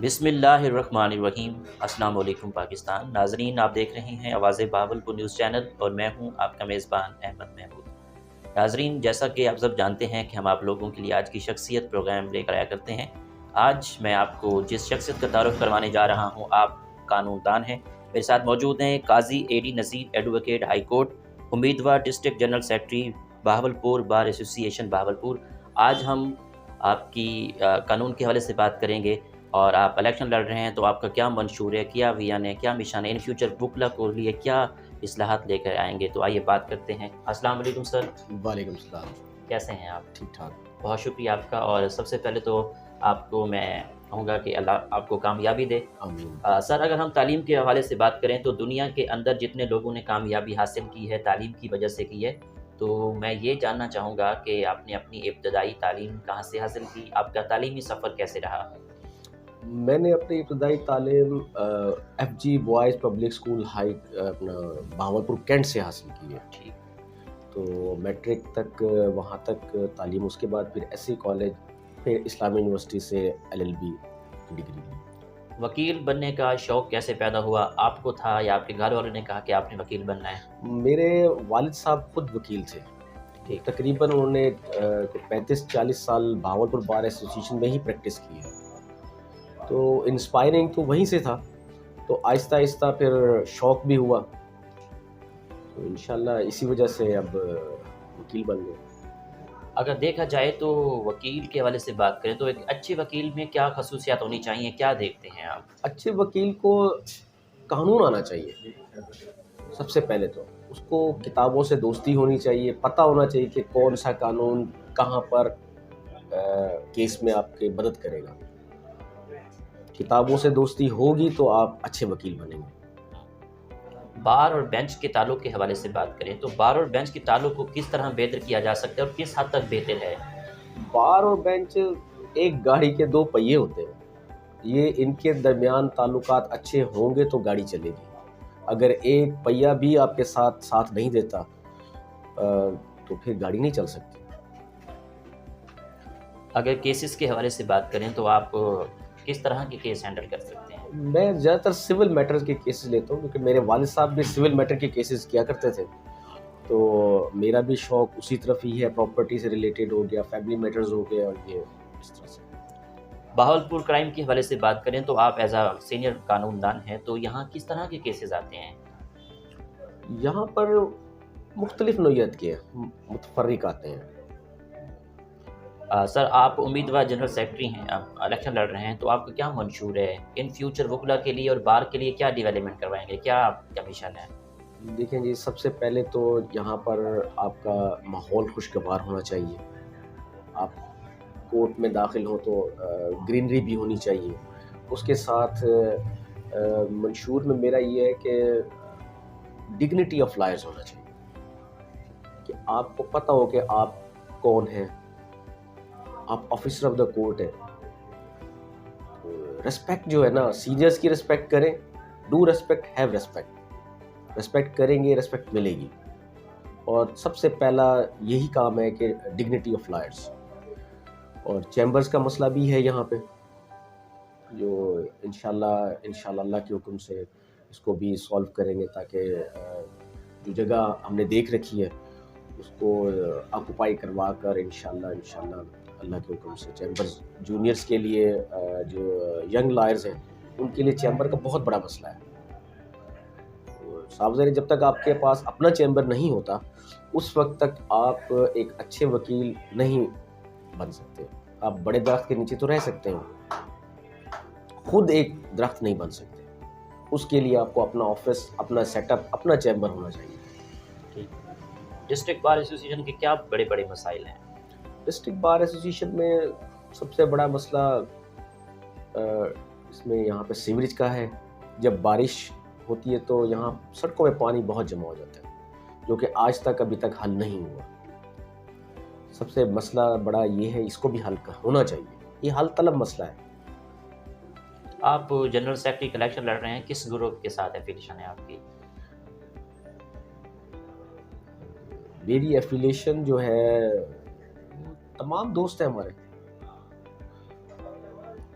بسم اللہ الرحمن الرحیم۔ السلام علیکم پاکستان ناظرین، آپ دیکھ رہے ہیں آواز بہاولپور نیوز چینل اور میں ہوں آپ کا میزبان احمد محمود۔ ناظرین، جیسا کہ آپ سب جانتے ہیں کہ ہم آپ لوگوں کے لیے آج کی شخصیت پروگرام لے کر آیا کرتے ہیں۔ آج میں آپ کو جس شخصیت کا تعارف کروانے جا رہا ہوں، آپ قانون دان ہیں۔ میرے ساتھ موجود ہیں Qazi A D Nazir, advocate high court, امیدوار district general secretary Bahawalpur bar association Bahawalpur. آج ہم آپ کی قانون کے حوالے سے بات کریں گے، اور آپ الیکشن لڑ رہے ہیں تو آپ کا کیا منشور ہے، کیا ویژن ہے، کیا مشن ہے، ان فیوچر وکلا کو لیے کیا اصلاحات لے کر آئیں گے۔ تو آئیے بات کرتے ہیں۔ السلام علیکم سر۔ وعلیکم السلام۔ کیسے ہیں آپ؟ ٹھیک ٹھاک۔ بہت شکریہ آپ کا، اور سب سے پہلے تو آپ کو میں کہوں گا کہ اللہ آپ کو کامیابی دے۔ آمین۔ سر، اگر ہم تعلیم کے حوالے سے بات کریں تو دنیا کے اندر جتنے لوگوں نے کامیابی حاصل کی ہے تعلیم کی وجہ سے کی ہے، تو میں یہ جاننا چاہوں گا کہ آپ نے اپنی ابتدائی تعلیم کہاں سے حاصل کی، آپ کا تعلیمی سفر کیسے رہا؟ میں نے اپنی ابتدائی تعلیم F G boys public school high اپنا بہاولپور کینٹ سے حاصل کی ہے۔ ٹھیک۔ تو میٹرک تک وہاں تک تعلیم، اس کے بعد پھر ایس سی کالج، پھر اسلامی یونیورسٹی سے LLB کی ڈگری لی۔ وکیل بننے کا شوق کیسے پیدا ہوا؟ آپ کو تھا یا آپ کے گھر والوں نے کہا کہ آپ نے وکیل بننا ہے؟ میرے والد صاحب خود وکیل تھے، ٹھیک۔ تقریباً انہوں نے 35-40 سال بہاولپور بار ایسوسی ایشن میں ہی پریکٹس کی ہے، تو انسپائرنگ تو وہیں سے تھا، تو آہستہ آہستہ پھر شوق بھی ہوا، تو انشاءاللہ اسی وجہ سے اب وکیل بن گئے۔ اگر دیکھا جائے تو وکیل کے حوالے سے بات کریں تو ایک اچھے وکیل میں کیا خصوصیات ہونی چاہیے، کیا دیکھتے ہیں آپ؟ اچھے وکیل کو قانون آنا چاہیے، سب سے پہلے تو اس کو کتابوں سے دوستی ہونی چاہیے، پتہ ہونا چاہیے کہ کون سا قانون کہاں پر کیس میں آپ کی مدد کرے گا۔ کتابوں سے دوستی ہوگی تو آپ اچھے وکیل بنیں گے۔ بار اور بینچ کے تعلق کے حوالے سے بات کریں تو بار اور بینچ کے تعلق کو کس طرح بہتر کیا جا سکتا ہے اور کس حد تک بہتر ہے؟ بار اور بینچ ایک گاڑی کے دو پہیے ہوتے ہیں، یہ ان کے درمیان تعلقات اچھے ہوں گے تو گاڑی چلے گی، اگر ایک پہیہ بھی آپ کے ساتھ نہیں دیتا تو پھر گاڑی نہیں چل سکتی۔ اگر کیسز کے حوالے سے بات کریں تو آپ کس طرح کے کیس ہینڈل کر سکتے ہیں؟ میں زیادہ تر سول میٹرز کے کیسز لیتا ہوں، کیونکہ میرے والد صاحب بھی سول میٹر کے کیسز کیا کرتے تھے، تو میرا بھی شوق اسی طرف ہی ہے، پراپرٹی سے ریلیٹڈ ہو گیا، فیملی میٹرز ہو گیا، اور یہ اس طرح سے۔ بہاولپور کرائم کے حوالے سے بات کریں تو آپ ایز اے سینئر قانون دان ہیں، تو یہاں کس طرح کے کیسز آتے ہیں؟ یہاں پر مختلف نوعیت کے متفرق آتے ہیں۔ سر، آپ امیدوار جنرل سیکرٹری ہیں، آپ الیکشن لڑ رہے ہیں، تو آپ کا کیا منشور ہے ان فیوچر وکلا کے لیے اور بار کے لیے؟ کیا ڈیولپمنٹ کروائیں گے، کیا آپ کا مشن ہے؟ دیکھیں جی، سب سے پہلے تو یہاں پر آپ کا ماحول خوشگوار ہونا چاہیے، آپ کورٹ میں داخل ہوں تو گرینری بھی ہونی چاہیے، اس کے ساتھ منشور میں میرا یہ ہے کہ ڈگنیٹی آف لائرز ہونا چاہیے، کہ آپ کو پتہ ہو کہ آپ کون ہیں، آپ آفیسر آف دا کورٹ ہیں۔ ریسپیکٹ جو ہے نا، سینئرز کی ریسپیکٹ کریں، do respect, have respect, respect کریں گے ریسپیکٹ ملے گی، اور سب سے پہلا یہی کام ہے کہ ڈگنیٹی آف لائرز۔ اور چیمبرز کا مسئلہ بھی ہے یہاں پہ، جو انشاءاللہ اللہ کے حکم سے اس کو بھی سولو کریں گے، تاکہ جو جگہ ہم نے دیکھ رکھی ہے اس کو آکوپائی کروا کر انشاءاللہ اللہ کے حکم سے چیمبرز جونیئرز کے لیے، جو ینگ لائرز ہیں ان کے لیے چیمبر کا بہت بڑا مسئلہ ہے۔ صاحب ظاہر جب تک آپ کے پاس اپنا چیمبر نہیں ہوتا اس وقت تک آپ ایک اچھے وکیل نہیں بن سکتے۔ آپ بڑے درخت کے نیچے تو رہ سکتے ہیں، خود ایک درخت نہیں بن سکتے، اس کے لیے آپ کو اپنا آفس، اپنا سیٹ اپ، اپنا چیمبر ہونا چاہیے۔ ٹھیک۔ ڈسٹرکٹ بار ایسوسی ایشن کے کیا بڑے بڑے مسائل ہیں؟ ڈسٹرکٹ بار ایسوسی ایشن میں سب سے بڑا مسئلہ اس میں یہاں پہ سیوریج کا ہے۔ جب بارش ہوتی ہے تو یہاں سڑکوں میں پانی بہت جمع ہو جاتا ہے، جو کہ آج تک ابھی تک حل نہیں ہوا۔ سب سے مسئلہ بڑا یہ ہے، اس کو بھی حل ہونا چاہیے، یہ حل طلب مسئلہ ہے۔ آپ جنرل سیکرٹری کا الیکشن لڑ رہے ہیں، کس گروپ کے ساتھ ایفیلیشن ہے آپ کی؟ میری ایفیلیشن جو ہے، تمام دوست ہیں ہمارے،